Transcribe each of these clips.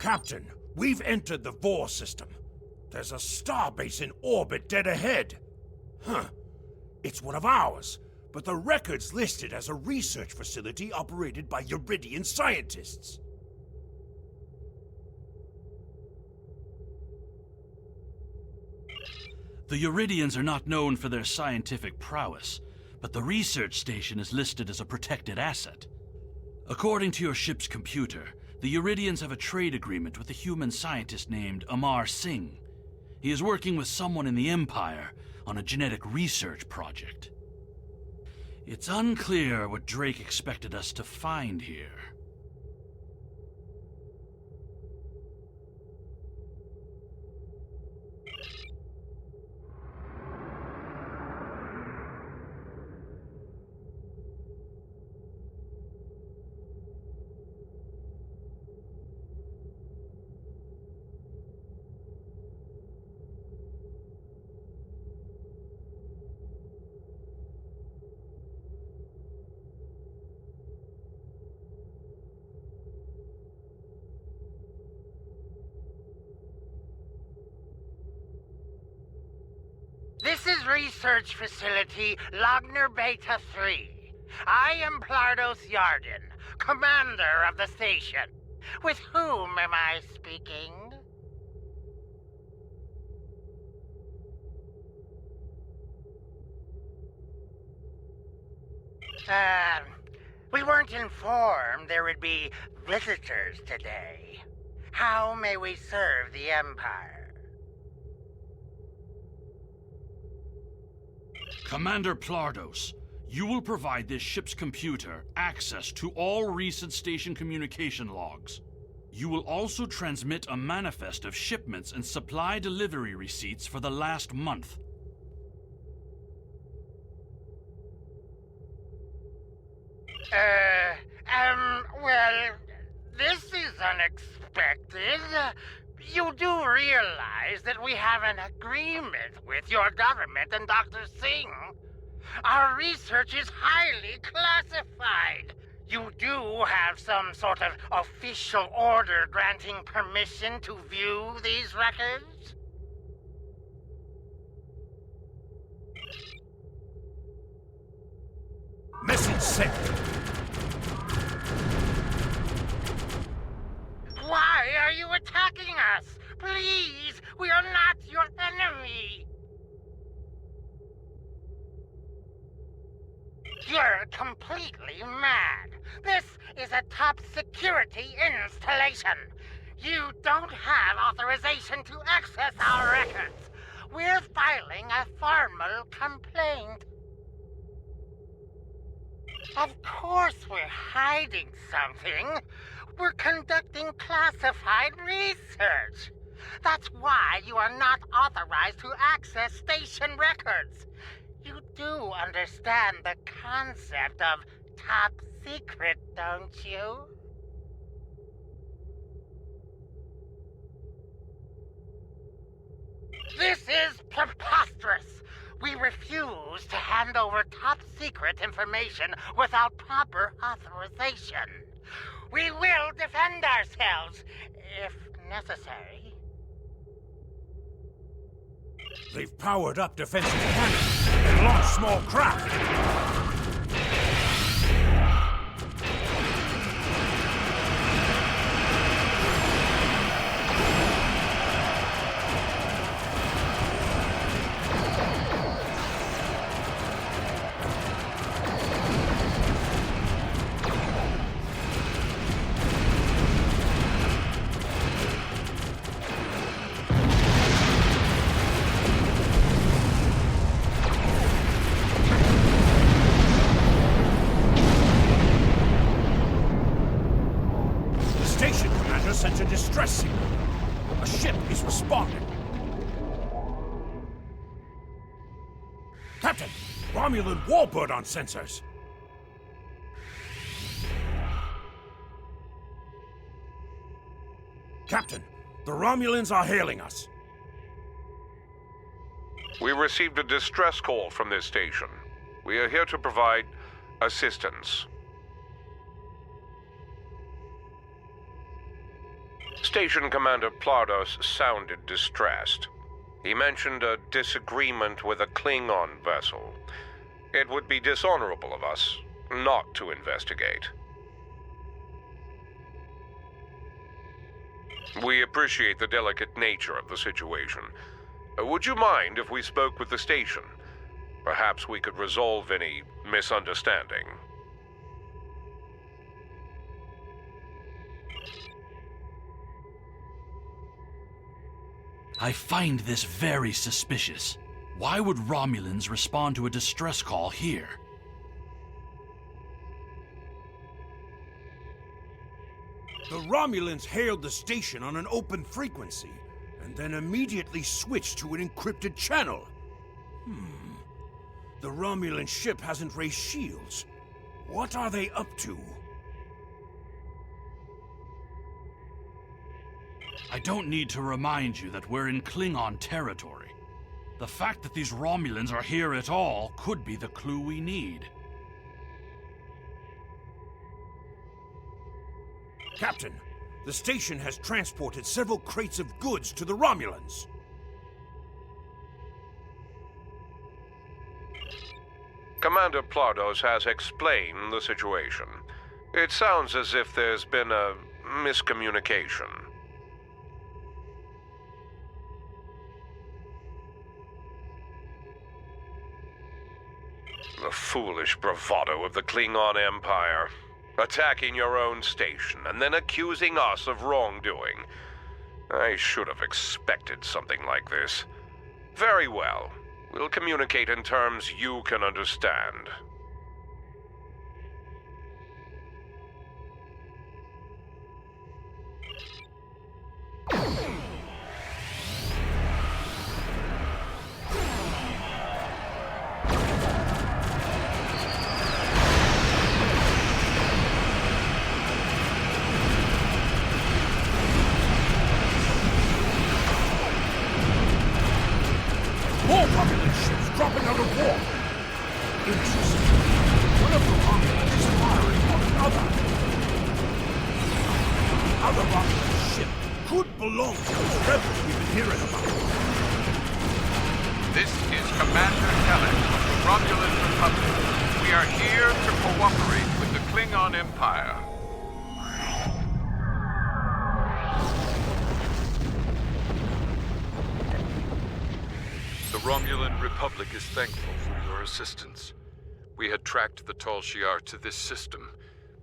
Captain, we've entered the Vor system. There's a starbase in orbit dead ahead. Huh. It's one of ours, but the record's listed as a research facility operated by Uridian scientists. The Uridians are not known for their scientific prowess, but the research station is listed as a protected asset. According to your ship's computer, the Uridians have a trade agreement with a human scientist named Amar Singh. He is working with someone in the Empire on a genetic research project. It's unclear what Drake expected us to find here. This is Research Facility Logner Beta 3. I am Plardos Yarden, commander of the station. With whom am I speaking? We weren't informed there would be visitors today. How may we serve the Empire? Commander Plardos, you will provide this ship's computer access to all recent station communication logs. You will also transmit a manifest of shipments and supply delivery receipts for the last month. Well, this is unexpected. You do realize that we have an agreement with your government and Dr. Singh. Our research is highly classified. You do have some sort of official order granting permission to view these records? Message sent. Why are you attacking us? Please, we are not your enemy. You're completely mad. This is a top security installation. You don't have authorization to access our records. We're filing a formal complaint. Of course we're hiding something. We're conducting classified research. That's why you are not authorized to access station records. You do understand the concept of top secret, don't you? This is preposterous. We refuse to hand over top secret information without proper authorization. We will defend ourselves, if necessary. They've powered up defensive cannons and launched small craft. Sent a distress signal. A ship is responding. Captain, Romulan warbird on sensors. Captain, the Romulans are hailing us. We received a distress call from this station. We are here to provide assistance. Station Commander Plardos sounded distressed. He mentioned a disagreement with a Klingon vessel. It would be dishonorable of us not to investigate. We appreciate the delicate nature of the situation. Would you mind if we spoke with the station? Perhaps we could resolve any misunderstanding. I find this very suspicious. Why would Romulans respond to a distress call here? The Romulans hailed the station on an open frequency, and then immediately switched to an encrypted channel. The Romulan ship hasn't raised shields. What are they up to? I don't need to remind you that we're in Klingon territory. The fact that these Romulans are here at all could be the clue we need. Captain, the station has transported several crates of goods to the Romulans. Commander Plardos has explained the situation. It sounds as if there's been a miscommunication. The foolish bravado of the Klingon Empire. Attacking your own station and then accusing us of wrongdoing. I should have expected something like this. Very well. We'll communicate in terms you can understand. More Romulan ships dropping out of water. Interesting. One of the Romulans is firing on another. Other Romulan ship could belong to those rebels we've been hearing about. This is Commander Kelleck of the Romulan Republic. We are here to cooperate with the Klingon Empire. The Romulan Republic is thankful for your assistance. We had tracked the Tal Shiar to this system,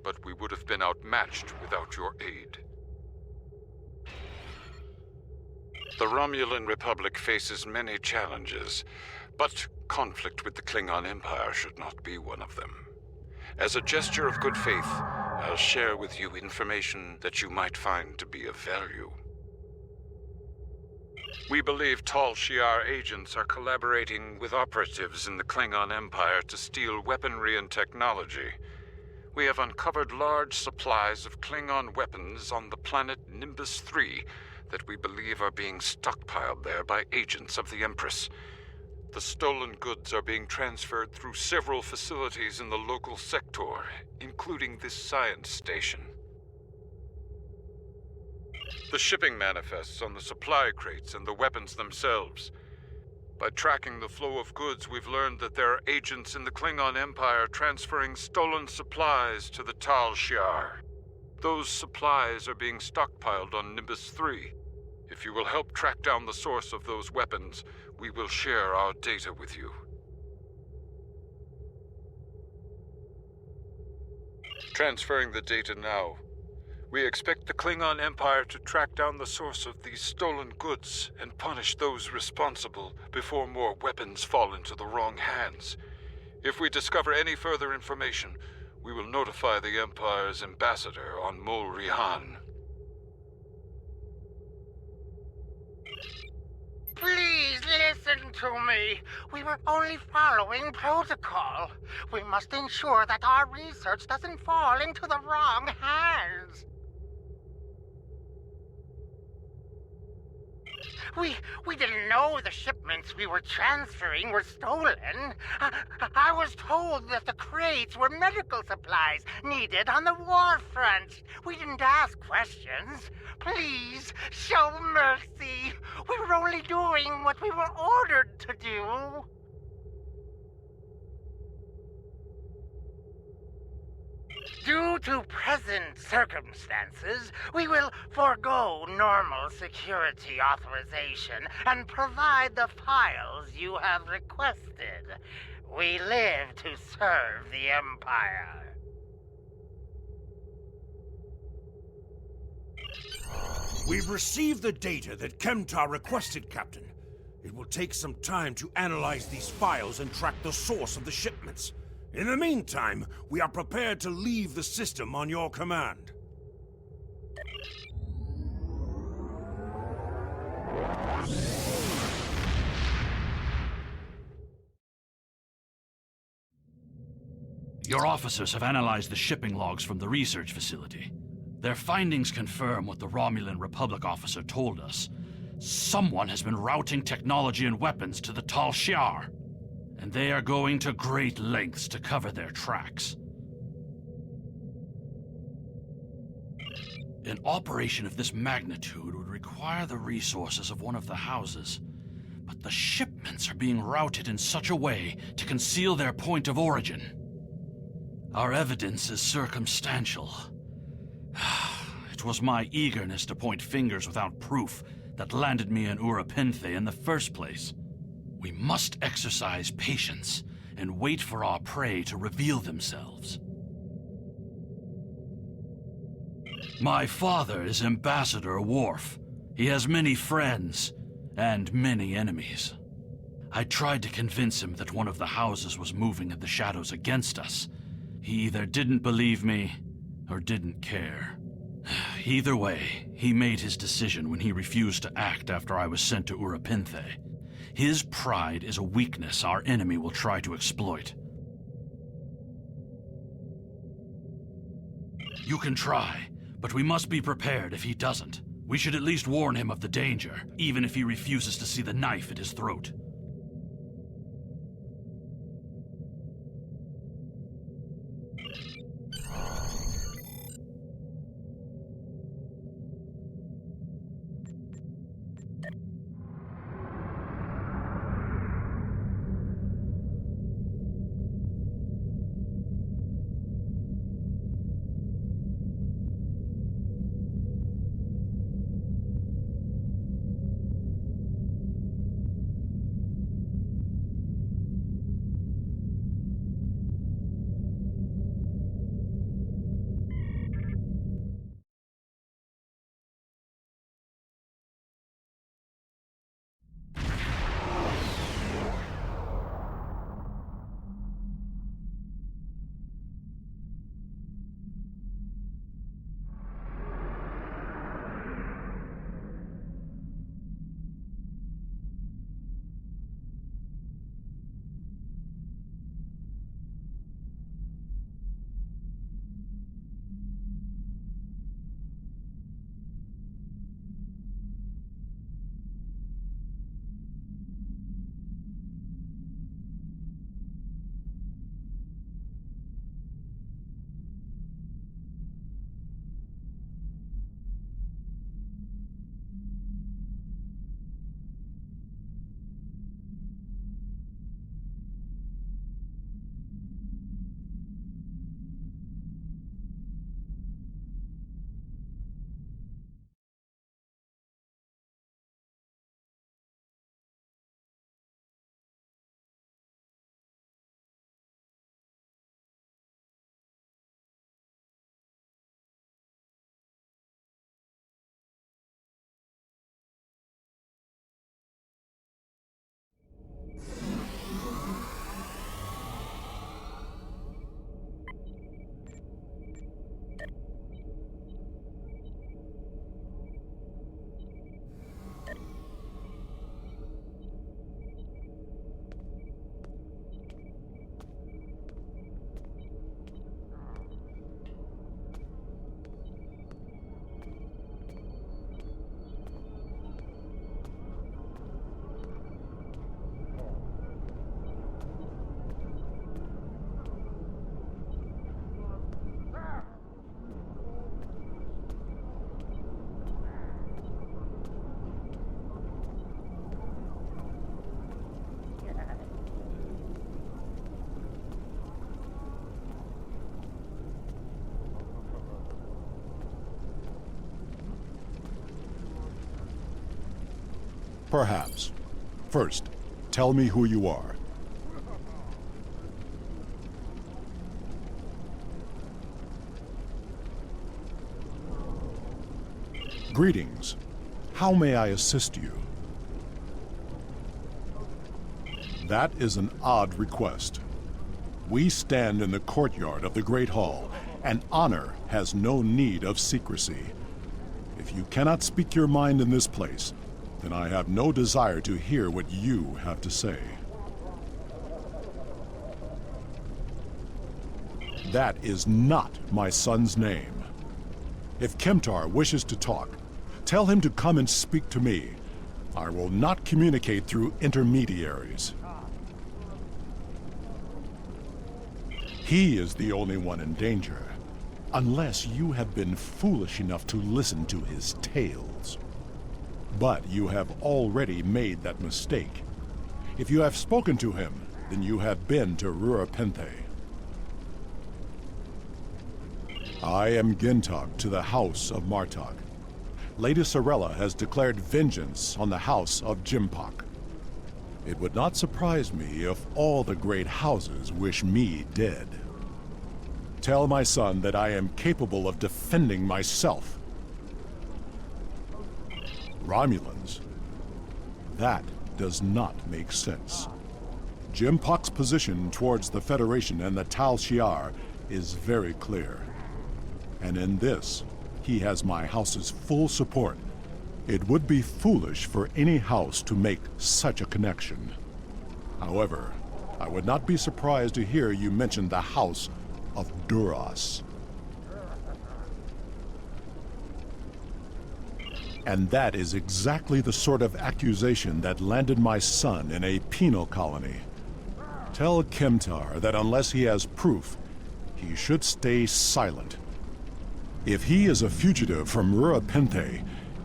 but we would have been outmatched without your aid. The Romulan Republic faces many challenges, but conflict with the Klingon Empire should not be one of them. As a gesture of good faith, I'll share with you information that you might find to be of value. We believe Tal Shiar agents are collaborating with operatives in the Klingon Empire to steal weaponry and technology. We have uncovered large supplies of Klingon weapons on the planet Nimbus 3 that we believe are being stockpiled there by agents of the Empress. The stolen goods are being transferred through several facilities in the local sector, including this science station. The shipping manifests on the supply crates and the weapons themselves. By tracking the flow of goods, we've learned that there are agents in the Klingon Empire transferring stolen supplies to the Tal Shiar. Those supplies are being stockpiled on Nimbus 3. If you will help track down the source of those weapons, we will share our data with you. Transferring the data now. We expect the Klingon Empire to track down the source of these stolen goods and punish those responsible before more weapons fall into the wrong hands. If we discover any further information, we will notify the Empire's ambassador on Mol Rihan. Please listen to me. We were only following protocol. We must ensure that our research doesn't fall into the wrong hands. We didn't know the shipments we were transferring were stolen. I was told that the crates were medical supplies needed on the war front. We didn't ask questions. Please, show mercy. We were only doing what we were ordered to do. Due to present circumstances, we will forego normal security authorization and provide the files you have requested. We live to serve the Empire. We've received the data that Kemtar requested, Captain. It will take some time to analyze these files and track the source of the shipments. In the meantime, we are prepared to leave the system on your command. Your officers have analyzed the shipping logs from the research facility. Their findings confirm what the Romulan Republic officer told us. Someone has been routing technology and weapons to the Tal Shiar, and they are going to great lengths to cover their tracks. An operation of this magnitude would require the resources of one of the houses, but the shipments are being routed in such a way to conceal their point of origin. Our evidence is circumstantial. It was my eagerness to point fingers without proof that landed me in Rura Penthe in the first place. We must exercise patience and wait for our prey to reveal themselves. My father is Ambassador Worf. He has many friends and many enemies. I tried to convince him that one of the houses was moving in the shadows against us. He either didn't believe me or didn't care. Either way, he made his decision when he refused to act after I was sent to Rura Penthe. His pride is a weakness our enemy will try to exploit. You can try, but we must be prepared if he doesn't. We should at least warn him of the danger, even if he refuses to see the knife at his throat. Perhaps. First, tell me who you are. Greetings. How may I assist you? That is an odd request. We stand in the courtyard of the Great Hall, and honor has no need of secrecy. If you cannot speak your mind in this place, then I have no desire to hear what you have to say. That is not my son's name. If Kemtar wishes to talk, tell him to come and speak to me. I will not communicate through intermediaries. He is the only one in danger, unless you have been foolish enough to listen to his tales. But you have already made that mistake. If you have spoken to him, then you have been to Rura Penthe. I am Gintog to the House of Martok. Lady Sorella has declared vengeance on the House of Jimpok. It would not surprise me if all the great houses wish me dead. Tell my son that I am capable of defending myself. Romulans? That does not make sense. Jimpok's position towards the Federation and the Tal Shiar is very clear. And in this, he has my house's full support. It would be foolish for any house to make such a connection. However, I would not be surprised to hear you mention the House of Duras. And that is exactly the sort of accusation that landed my son in a penal colony. Tell Kemtar that unless he has proof, he should stay silent. If he is a fugitive from Rura Penthe,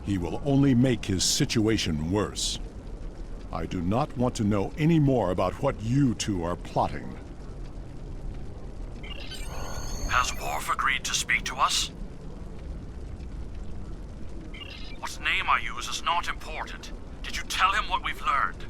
he will only make his situation worse. I do not want to know any more about what you two are plotting. Has Worf agreed to speak to us? What name I use is not important. Did you tell him what we've learned?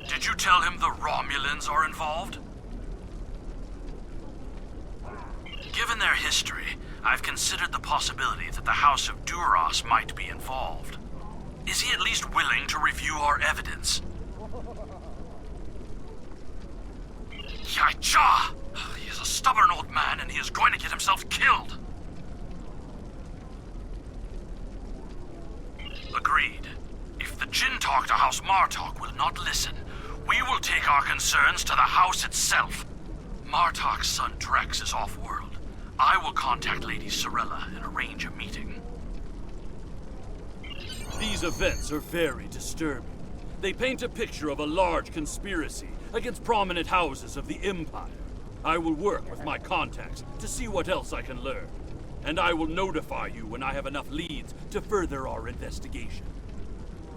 Did you tell him the Romulans are involved? Given their history, I've considered the possibility that the House of Duras might be involved. Is he at least willing to review our evidence? Yaicha! He is a stubborn old man and he is going to get himself killed. Agreed. If the Jinn talk to House Martok will not listen, we will take our concerns to the house itself. Martok's son Drex is off-world. I will contact Lady Sorella and arrange a meeting. These events are very disturbing. They paint a picture of a large conspiracy against prominent houses of the Empire. I will work with my contacts to see what else I can learn. And I will notify you when I have enough leads to further our investigation.